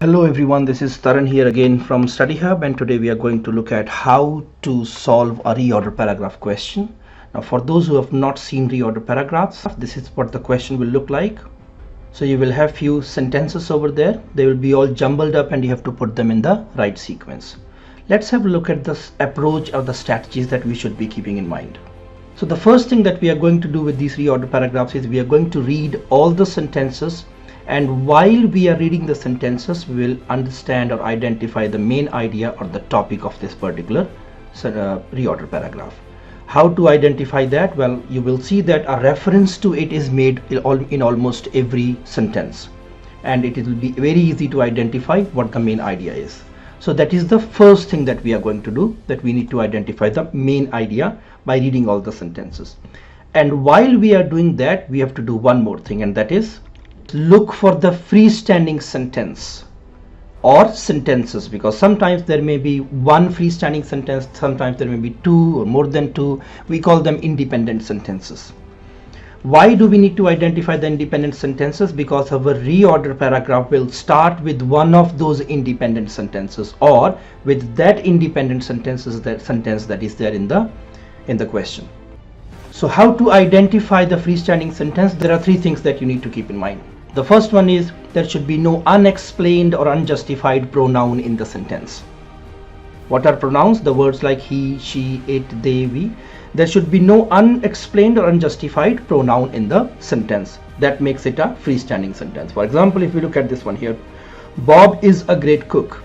Hello everyone, this is Taran here again from Study Hub, and today we are going to look at how to solve a reorder paragraph question. Now for those who have not seen reorder paragraphs, this is what the question will look like. So you will have few sentences over there. They will be all jumbled up and you have to put them in the right sequence. Let's have a look at this approach or the strategies that we should be keeping in mind. So the first thing that we are going to do with these reorder paragraphs is we are going to read all the sentences, and while we are reading the sentences we will understand or identify the main idea or the topic of this particular reorder paragraph. How to identify that? Well, you will see that a reference to it is made in almost every sentence, and it will be very easy to identify what the main idea is. So that is the first thing that we are going to do, that we need to identify the main idea by reading all the sentences. And while we are doing that, we have to do one more thing, and that is look for the freestanding sentence or sentences, because sometimes there may be one freestanding sentence, sometimes there may be two or more than two. We call them independent sentences. Why do we need to identify the independent sentences? Because our reorder paragraph will start with one of those independent sentences, or with that independent sentences, that sentence that is there in the question. So how to identify the freestanding sentence? There are three things that you need to keep in mind. The first one is there should be no unexplained or unjustified pronoun in the sentence. What are pronouns? The words like he, she, it, they, we. There should be no unexplained or unjustified pronoun in the sentence. That makes it a freestanding sentence. For example, if we look at this one here, Bob is a great cook.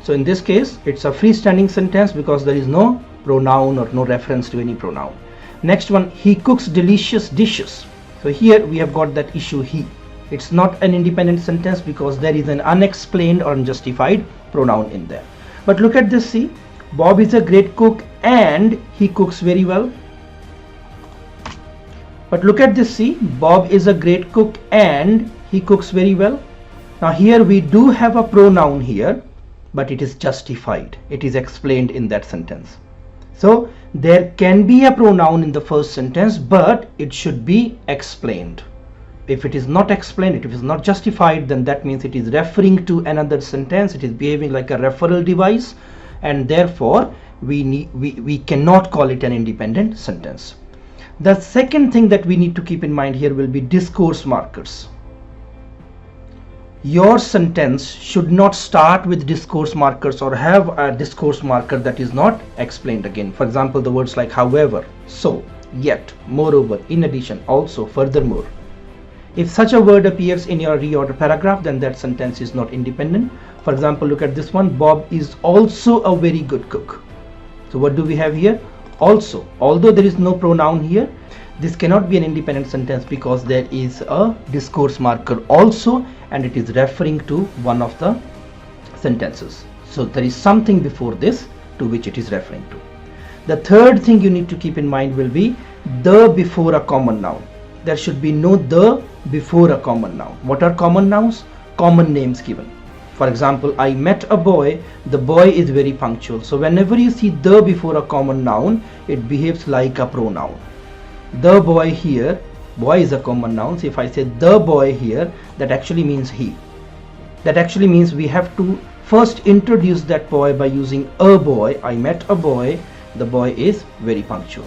So in this case, it's a freestanding sentence because there is no pronoun or no reference to any pronoun. Next one, he cooks delicious dishes. So here we have got that issue, he. It's not an independent sentence because there is an unexplained or unjustified pronoun in there. But look at this, see, Bob is a great cook and he cooks very well. But look at this, see, Bob is a great cook and he cooks very well. Now here we do have a pronoun here, but it is justified. It is explained in that sentence. So there can be a pronoun in the first sentence, but it should be explained. If it is not explained, if it is not justified, then that means it is referring to another sentence. It is behaving like a referral device, and therefore we cannot call it an independent sentence. The second thing that we need to keep in mind here will be discourse markers. Your sentence should not start with discourse markers or have a discourse marker that is not explained again. For example, the words like however, so, yet, moreover, in addition, also, furthermore. If such a word appears in your reorder paragraph, then that sentence is not independent. For example, look at this one, Bob is also a very good cook. So what do we have here? Also, although there is no pronoun here, this cannot be an independent sentence because there is a discourse marker also, and it is referring to one of the sentences. So there is something before this to which it is referring to. The third thing you need to keep in mind will be the before a common noun. There should be no the before a common noun. What are common nouns? Common names given. For example, I met a boy, the boy is very punctual. So whenever you see the before a common noun, it behaves like a pronoun. The boy here, boy is a common noun. So if I say the boy here, that actually means he. That actually means we have to first introduce that boy by using a boy. I met a boy, the boy is very punctual.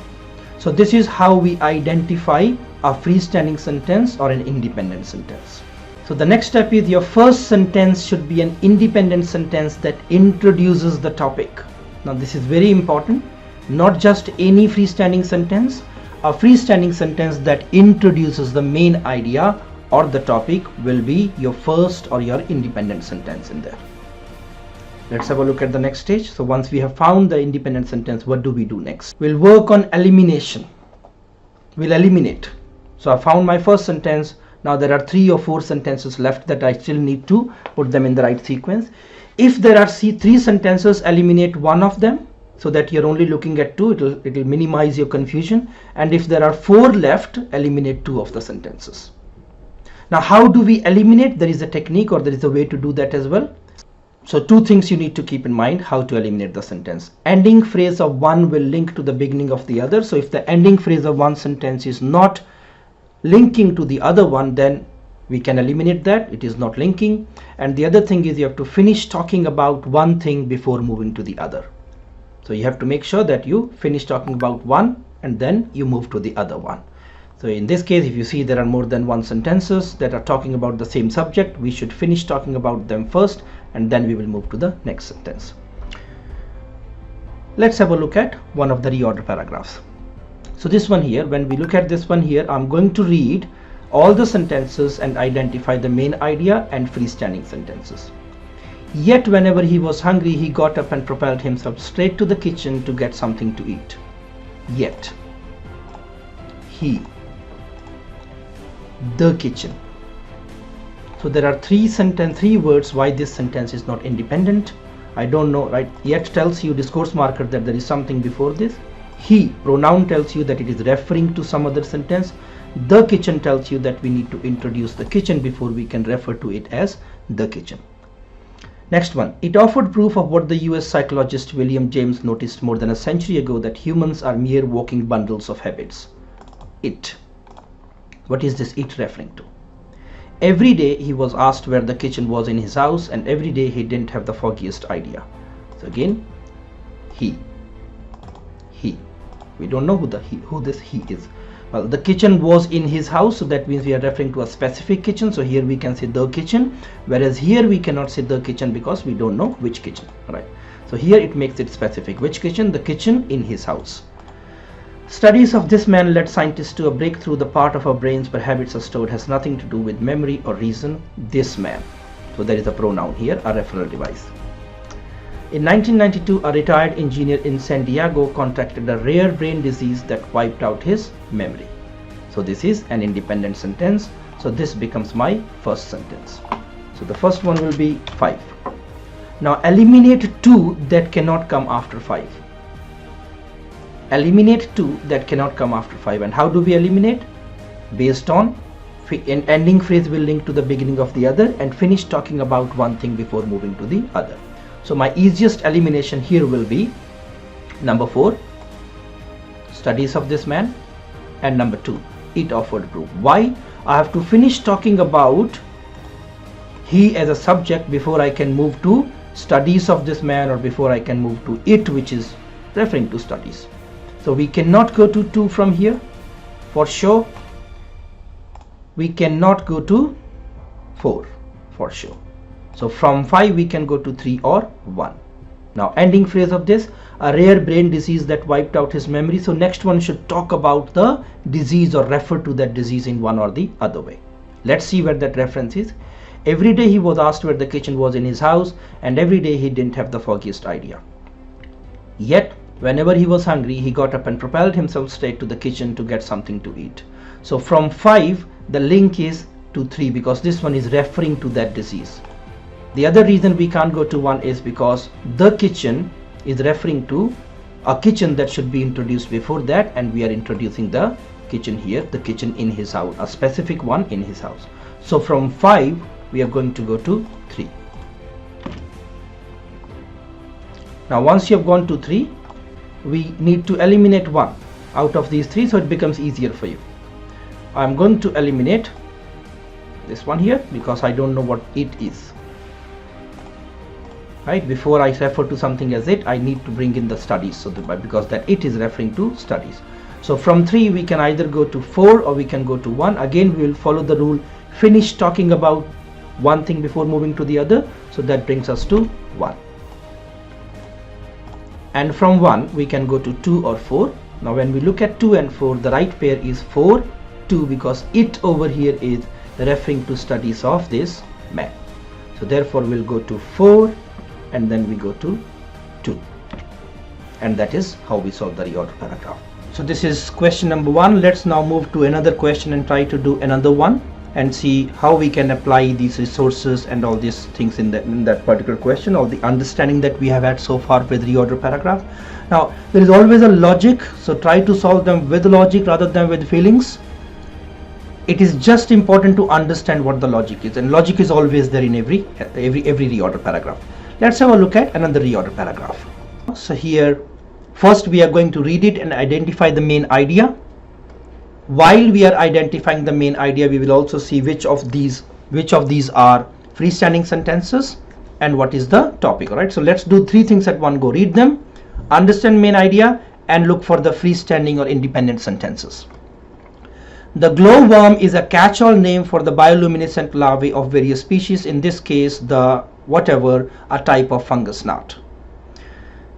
So this is how we identify a freestanding sentence or an independent sentence. So the next step is your first sentence should be an independent sentence that introduces the topic. Now this is very important. Not just any freestanding sentence, a freestanding sentence that introduces the main idea or the topic will be your first or your independent sentence in there. Let's have a look at the next stage. So once we have found the independent sentence, what do we do next? We'll work on elimination. We'll eliminate. So I found my first sentence. Now there are 3 or 4 sentences left that I still need to put them in the right sequence. If there are 3 sentences, eliminate one of them so that you're only looking at 2. It will minimize your confusion. And if there are 4 left, eliminate 2 of the sentences. Now how do we eliminate? There is a technique or there is a way to do that as well. So 2 things you need to keep in mind how to eliminate the sentence. Ending phrase of one will link to the beginning of the other. So if the ending phrase of one sentence is not linking to the other one, then we can eliminate that. It is not linking. And the other thing is you have to finish talking about one thing before moving to the other. So you have to make sure that you finish talking about one and then you move to the other one. So in this case, if you see there are more than one sentences that are talking about the same subject, we should finish talking about them first and then we will move to the next sentence. Let's have a look at one of the reorder paragraphs. So this one here, when we look at this one here, I'm going to read all the sentences and identify the main idea and freestanding sentences. Yet whenever he was hungry, he got up and propelled himself straight to the kitchen to get something to eat. Yet, he, the kitchen. So there are three words why this sentence is not independent. I don't know, right? Yet tells you, discourse marker, that there is something before this. He, pronoun, tells you that it is referring to some other sentence. The kitchen tells you that we need to introduce the kitchen before we can refer to it as the kitchen. Next one, it offered proof of what the US psychologist William James noticed more than a century ago, that humans are mere walking bundles of habits. It. What is this it referring to? Every day he was asked where the kitchen was in his house, and every day he didn't have the foggiest idea. So again, he. We don't know who this he is. Well, the kitchen was in his house, so that means we are referring to a specific kitchen. So here we can say the kitchen, whereas here we cannot say the kitchen because we don't know which kitchen, right? So here it makes it specific. Which kitchen? The kitchen in his house. Studies of this man led scientists to a breakthrough. The part of our brains where habits are stored has nothing to do with memory or reason. This man. So there is a pronoun here, a referral device. In 1992, a retired engineer in San Diego contracted a rare brain disease that wiped out his memory. So this is an independent sentence. So this becomes my first sentence. So the first one will be 5. Now eliminate 2 that cannot come after 5. Eliminate 2 that cannot come after 5. And how do we eliminate? Based on an ending phrase will link to the beginning of the other and finish talking about one thing before moving to the other. So my easiest elimination here will be number 4, studies of this man, and number 2, it offered proof. Why? I have to finish talking about he as a subject before I can move to studies of this man, or before I can move to it, which is referring to studies. So we cannot go to 2 from here for sure. We cannot go to 4 for sure. So from 5 we can go to 3 or 1. Now ending phrase of this, a rare brain disease that wiped out his memory. So next one should talk about the disease or refer to that disease in one or the other way. Let's see where that reference is. Every day he was asked where the kitchen was in his house, and every day he didn't have the foggiest idea. Yet whenever he was hungry, he got up and propelled himself straight to the kitchen to get something to eat. So from 5 the link is to 3 because this one is referring to that disease. The other reason we can't go to 1 is because the kitchen is referring to a kitchen that should be introduced before that, and we are introducing the kitchen here, the kitchen in his house, a specific one in his house. So from 5 we are going to go to 3. Now once you have gone to 3, we need to eliminate 1 out of these 3, so it becomes easier for you. I'm going to eliminate this one here because I don't know what it is. Right, before I refer to something as it, I need to bring in the studies, so because that it is referring to studies. So from 3 we can either go to 4 or we can go to 1. Again we will follow the rule, finish talking about one thing before moving to the other, so that brings us to 1. And from 1 we can go to 2 or 4. Now when we look at 2 and 4, the right pair is 4, 2, because it over here is referring to studies of this man. So therefore we'll go to 4 and then we go to 2, and that is how we solve the reorder paragraph. So this is question number 1. Let's now move to another question and try to do another one and see how we can apply these resources and all these things in that particular question, or the understanding that we have had so far with reorder paragraph. Now there is always a logic, so try to solve them with logic rather than with feelings. It is just important to understand what the logic is, and logic is always there in every reorder paragraph. Let's have a look at another reorder paragraph. So here first we are going to read it and identify the main idea. while we are identifying the main idea, we will also see which of these are freestanding sentences and what is the topic. All right, so let's do three things at one go. Read them, understand main idea, and look for the freestanding or independent sentences. The glowworm is a catch-all name for the bioluminescent larvae of various species, in this case the a type of fungus gnat.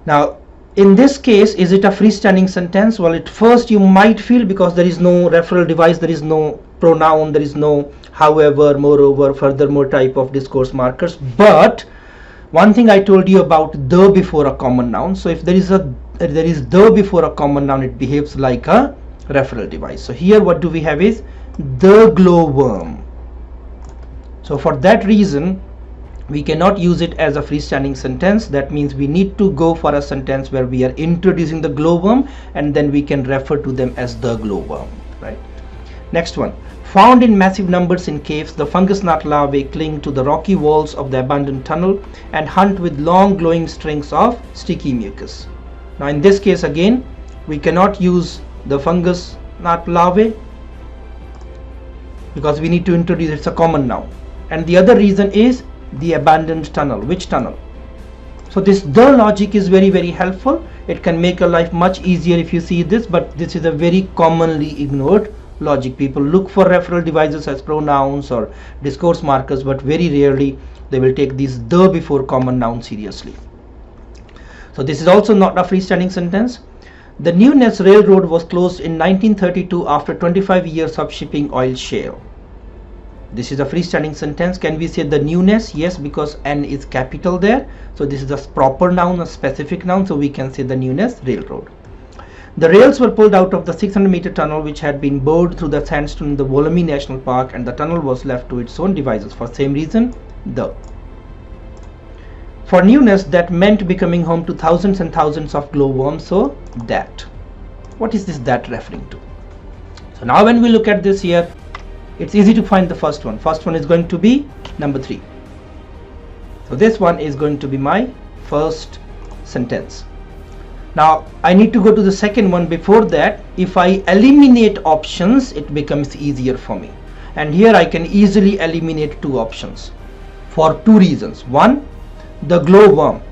Now in this case, is it a freestanding sentence? Well, at first you might feel, because there is no referral device, there is no pronoun, there is no however, moreover, furthermore type of discourse markers. But one thing I told you about the before a common noun. So if there is the before a common noun, it behaves like a referral device. So here what do we have is the glowworm. So for that reason, we cannot use it as a freestanding sentence. That means we need to go for a sentence where we are introducing the glowworm, and then we can refer to them as the glowworm, right? Next one. Found in massive numbers in caves, the fungus gnat larvae cling to the rocky walls of the abandoned tunnel and hunt with long glowing strings of sticky mucus. Now in this case again, we cannot use the fungus gnat larvae because we need to introduce, it's a common noun. And the other reason is the abandoned tunnel. Which tunnel? So this the logic is very, very helpful. It can make your life much easier if you see this, but this is a very commonly ignored logic. People look for referral devices as pronouns or discourse markers, but very rarely they will take these the before common noun seriously. So this is also not a freestanding sentence. The Newness Railroad was closed in 1932 after 25 years of shipping oil shale. This is a freestanding sentence. Can we say the newness? Yes, because N is capital there. So this is a proper noun, a specific noun. So we can say the Newness Railroad. The rails were pulled out of the 600-meter tunnel which had been bored through the sandstone in the Wollemi National Park, and the tunnel was left to its own devices. For same reason, the. For newness, that meant becoming home to thousands and thousands of glowworms. So that. What is this that referring to? So now when we look at this here, it's easy to find the first one. First one is going to be number 3. So this one is going to be my first sentence. Now I need to go to the second one. Before that, if I eliminate options, it becomes easier for me. And here I can easily eliminate 2 options for 2 reasons. One, the glowworm.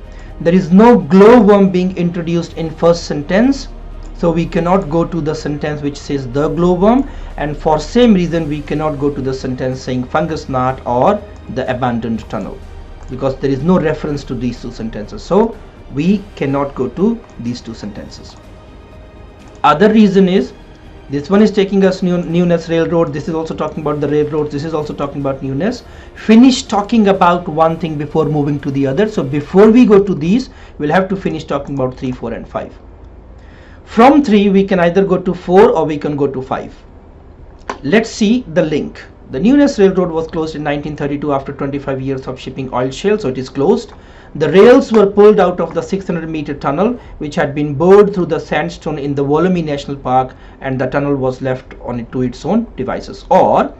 There is no glowworm being introduced in first sentence. So we cannot go to the sentence which says the glowworm, and for same reason we cannot go to the sentence saying fungus gnat or the abandoned tunnel, because there is no reference to these 2 sentences. So we cannot go to these 2 sentences. Other reason is this one is taking us Newness Railroad. This is also talking about the railroads. This is also talking about newness. Finish talking about one thing before moving to the other. So before we go to these, we'll have to finish talking about 3, 4 and 5. From 3 we can either go to 4 or we can go to 5. Let's see the link. The Newness Railroad was closed in 1932 after 25 years of shipping oil shale, so it is closed. The rails were pulled out of the 600-meter tunnel which had been bored through the sandstone in the Wollemi National Park, and the tunnel was left on it to its own devices. Or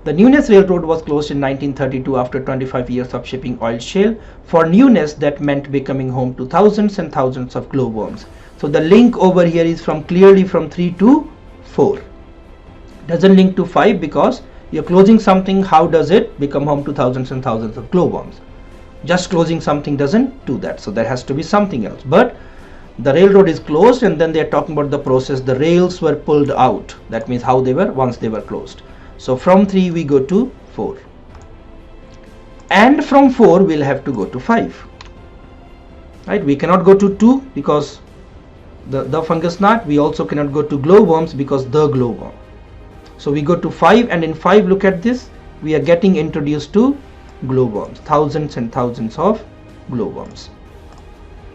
the Newness Railroad was closed in 1932 after 25 years of shipping oil shale. For newness, that meant becoming home to thousands and thousands of glowworms. So the link over here is clearly from 3 to 4. Doesn't link to 5 because you're closing something. How does it become home to thousands and thousands of glowworms? Just closing something doesn't do that. So there has to be something else. But the railroad is closed, and then they're talking about the process. The rails were pulled out. That means how they were once they were closed. So from 3 we go to 4. And from 4 we'll have to go to 5. Right? We cannot go to 2 because the fungus gnat. We also cannot go to glowworms because the glowworm. So we go to 5, and in 5, look at this, we are getting introduced to glowworms, thousands and thousands of glowworms.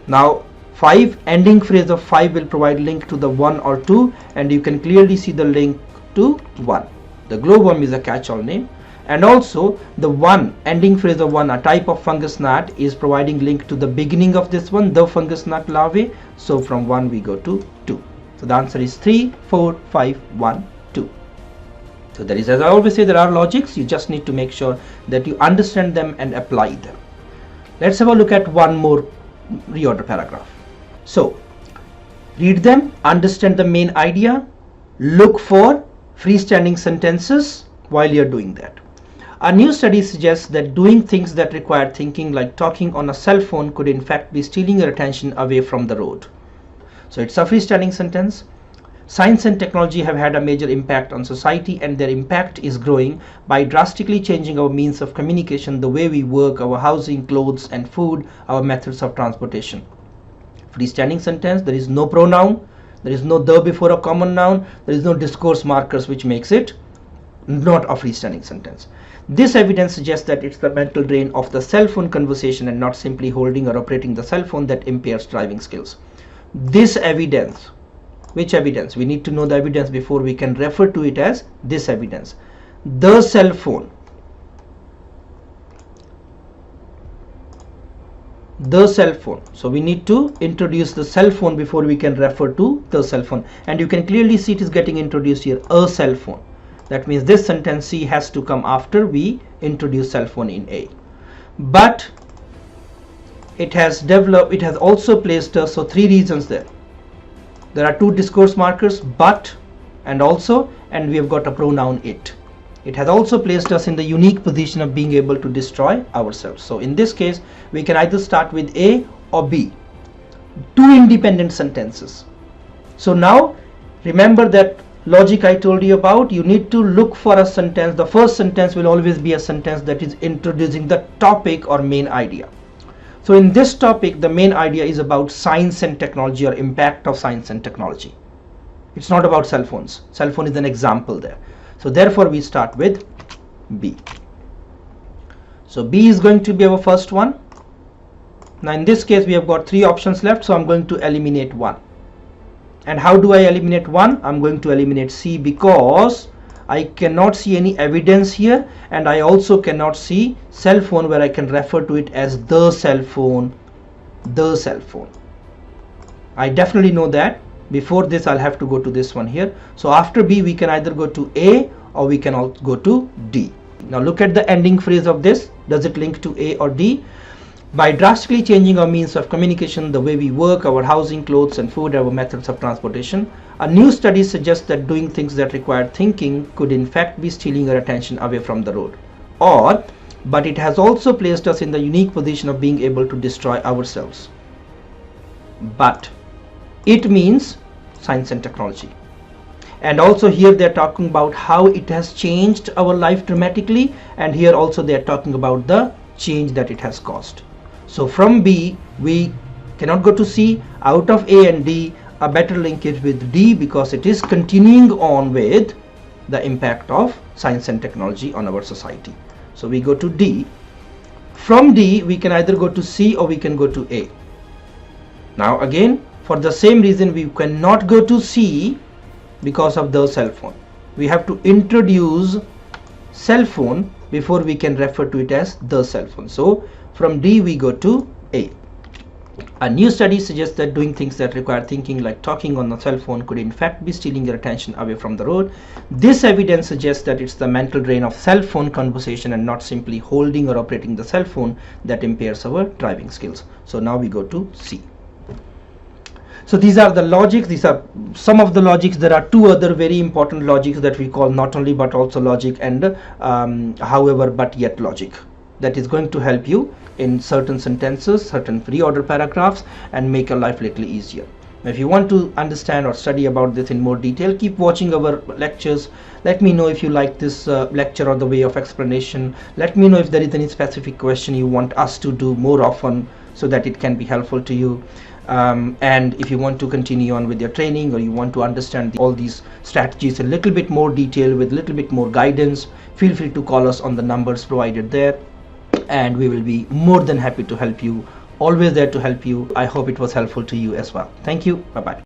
Now 5, ending phrase of 5 will provide link to the 1 or 2, and you can clearly see the link to 1. The glowworm is a catch-all name, and also the 1, ending phrase of 1, a type of fungus gnat, is providing link to the beginning of this one, the fungus gnat larvae. So from 1 we go to 2. So the answer is 3, 4, 5, 1, 2. So there is, as I always say, there are logics. You just need to make sure that you understand them and apply them. Let's have a look at one more reorder paragraph. So read them, understand the main idea, look for freestanding sentences while you're doing that. A new study suggests that doing things that require thinking, like talking on a cell phone, could in fact be stealing your attention away from the road. So it's a freestanding sentence. Science and technology have had a major impact on society, and their impact is growing by drastically changing our means of communication, the way we work, our housing, clothes and food, our methods of transportation. Freestanding sentence, there is no pronoun, there is no the before a common noun, there is no discourse markers, which makes it not a freestanding sentence. This evidence suggests that it's the mental drain of the cell phone conversation and not simply holding or operating the cell phone that impairs driving skills. This evidence, which evidence? We need to know the evidence before we can refer to it as this evidence. The cell phone. The cell phone. So we need to introduce the cell phone before we can refer to the cell phone. And you can clearly see it is getting introduced here, a cell phone. That means this sentence C has to come after we introduce cell phone in A. But it has also placed us, so three reasons there. There are two discourse markers, but and also, and we have got a pronoun it. It has also placed us in the unique position of being able to destroy ourselves. So in this case, we can either start with A or B. Two independent sentences. So now remember that logic I told you about. You need to look for a sentence. The first sentence will always be a sentence that is introducing the topic or main idea. So in this topic, the main idea is about science and technology, or impact of science and technology. It's not about cell phones. Cell phone is an example there. So therefore we start with B. So B is going to be our first one. Now in this case we have got three options left, so I'm going to eliminate one. And how do I eliminate one? I'm going to eliminate C, because I cannot see any evidence here, and I also cannot see cell phone where I can refer to it as the cell phone. The cell phone. I definitely know that. Before this I'll have to go to this one here. So after B we can either go to A or we can also go to D. Now look at the ending phrase of this. Does it link to A or D? By drastically changing our means of communication, the way we work, our housing, clothes and food, our methods of transportation, a new study suggests that doing things that require thinking could in fact be stealing our attention away from the road. But it has also placed us in the unique position of being able to destroy ourselves. But it means science and technology. And also here they are talking about how it has changed our life dramatically, and here also they are talking about the change that it has caused. So from B we cannot go to C. Out of A and D, a better linkage with D, because it is continuing on with the impact of science and technology on our society. So we go to D. From D we can either go to C or we can go to A. Now again, for the same reason, we cannot go to C because of the cell phone. We have to introduce cell phone before we can refer to it as the cell phone. So from D we go to A. A new study suggests that doing things that require thinking, like talking on the cell phone, could in fact be stealing your attention away from the road. This evidence suggests that it's the mental drain of cell phone conversation and not simply holding or operating the cell phone that impairs our driving skills. So now we go to C. So these are the logics. These are some of the logics. There are two other very important logics that we call not only but also logic and however but yet logic, that is going to help you in certain sentences, certain reorder paragraphs, and make your life a little easier. Now, if you want to understand or study about this in more detail, keep watching our lectures. Let me know if you like this lecture or the way of explanation. Let me know if there is any specific question you want us to do more often so that it can be helpful to you. And if you want to continue on with your training, or you want to understand all these strategies in a little bit more detail with a little bit more guidance, feel free to call us on the numbers provided there, and we will be more than happy to help you. Always there to help you. I hope it was helpful to you as well. Thank you. Bye bye.